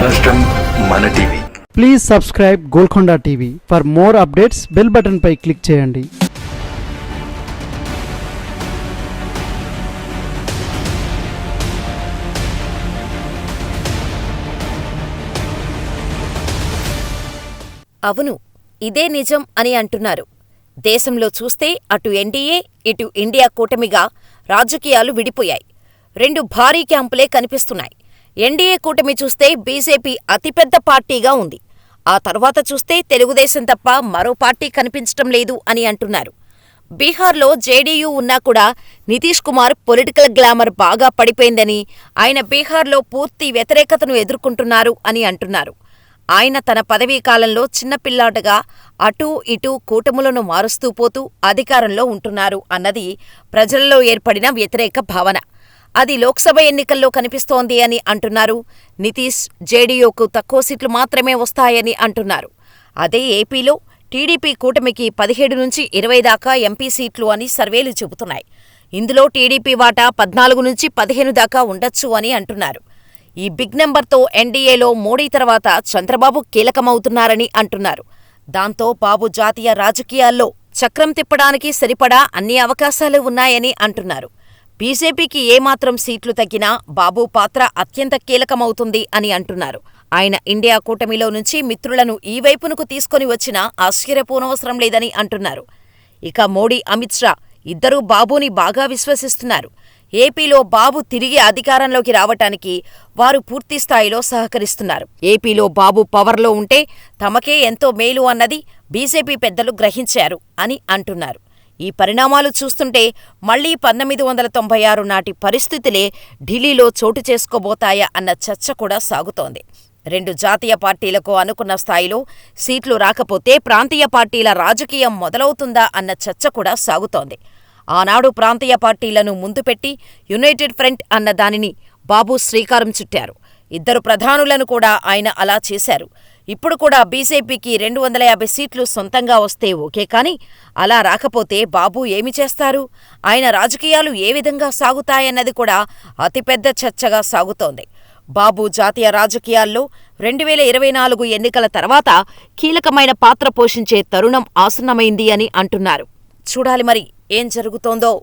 రాష్ట్రం మన TV. Please subscribe Golconda TV. For more updates bell button పై క్లిక్ చేయండి. అవును, ఇదే నిజం అని అంటున్నారు. దేశంలో చూస్తే అటు ఎన్డీఏ, ఇటు ఇండియా కూటమిగా రాజకీయాలు విడిపోయాయి. రెండు భారీ క్యాంపులే కనిపిస్తున్నాయి. ఎన్డీఏ కూటమి చూస్తే బీజేపీ అతిపెద్ద పార్టీగా ఉంది. ఆ తర్వాత చూస్తే తెలుగుదేశం తప్ప మరో పార్టీ కనిపించటం లేదు అని అంటున్నారు. బీహార్లో జేడీయూ ఉన్నా కూడా నితీష్ కుమార్ పొలిటికల్ గ్లామర్ బాగా పడిపోయిందని, ఆయన బీహార్లో పూర్తి వ్యతిరేకతను ఎదుర్కొంటున్నారు అని అంటున్నారు. ఆయన తన పదవీకాలంలో చిన్నపిల్లాటగా అటూ ఇటూ కూటములను మారుస్తూ పోతూ అధికారంలో ఉంటున్నారు అన్నది ప్రజల్లో ఏర్పడిన వ్యతిరేక భావన. అది లోక్సభ ఎన్నికల్లో కనిపిస్తోంది అని అంటున్నారు. నితీష్ జేడీయూకు తక్కువ సీట్లు మాత్రమే వస్తాయని అంటున్నారు. అదే ఏపీలో టీడీపీ కూటమికి 17 నుంచి 20 దాకా ఎంపీ సీట్లు అని సర్వేలు చెబుతున్నాయి. ఇందులో టీడీపీ వాటా 14 నుంచి 15 దాకా ఉండొచ్చు అని అంటున్నారు. ఈ బిగ్ నెంబర్తో ఎన్డీఏలో మోడీ తర్వాత చంద్రబాబు కీలకమవుతున్నారని అంటున్నారు. దాంతో బాబు జాతీయ రాజకీయాల్లో చక్రం తిప్పడానికి సరిపడా అన్ని అవకాశాలు ఉన్నాయని అంటున్నారు. బీజేపీకి ఏమాత్రం సీట్లు తగ్గినా బాబు పాత్ర అత్యంత కీలకమవుతుంది అని అంటున్నారు. ఆయన ఇండియా కూటమిలో నుంచి మిత్రులను ఈ వైపునకు తీసుకొని వచ్చినా ఆశ్చర్యపోనవసరం లేదని అంటున్నారు. ఇక మోడీ, అమిత్ షా ఇద్దరూ బాబుని బాగా విశ్వసిస్తున్నారు. ఏపీలో బాబు తిరిగి అధికారంలోకి రావటానికి వారు పూర్తిస్థాయిలో సహకరిస్తున్నారు. ఏపీలో బాబు పవర్లో ఉంటే తమకే ఎంతో మేలు అన్నది బీజేపీ పెద్దలు గ్రహించారు అని అంటున్నారు. ఈ పరిణామాలు చూస్తుంటే మళ్లీ 1996 నాటి పరిస్థితులే ఢిల్లీలో చోటు చేసుకోబోతాయా అన్న చర్చ కూడా సాగుతోంది. రెండు జాతీయ పార్టీలకు అనుకున్న స్థాయిలో సీట్లు రాకపోతే ప్రాంతీయ పార్టీల రాజకీయం మొదలవుతుందా అన్న చర్చ కూడా సాగుతోంది. ఆనాడు ప్రాంతీయ పార్టీలను ముందు పెట్టి యునైటెడ్ ఫ్రంట్ అన్న దానిని బాబు శ్రీకారం చుట్టారు. ఇద్దరు ప్రధానులను కూడా ఆయన అలా చేశారు. ఇప్పుడు కూడా బీజేపీకి 250 సీట్లు సొంతంగా వస్తే ఓకే, కానీ అలా రాకపోతే బాబు ఏమి చేస్తారు? ఆయన రాజకీయాలు ఏ విధంగా సాగుతాయన్నది కూడా అతిపెద్ద చర్చగా సాగుతోంది. బాబు జాతీయ రాజకీయాల్లో 2024 ఎన్నికల తర్వాత కీలకమైన పాత్ర పోషించే తరుణం ఆసన్నమైంది అని అంటున్నారు. చూడాలి మరి ఏం జరుగుతోందో.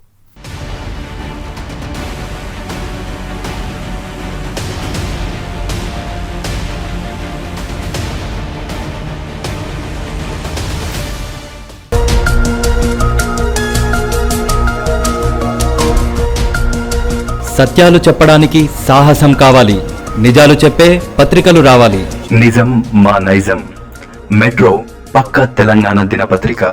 సత్యాలు చెప్పడానికి సాహసం కావాలి. నిజాలు చెప్పే పత్రికలు రావాలి. నిజం మా నైజం. మెట్రో పక్క తెలంగాణ దినపత్రిక.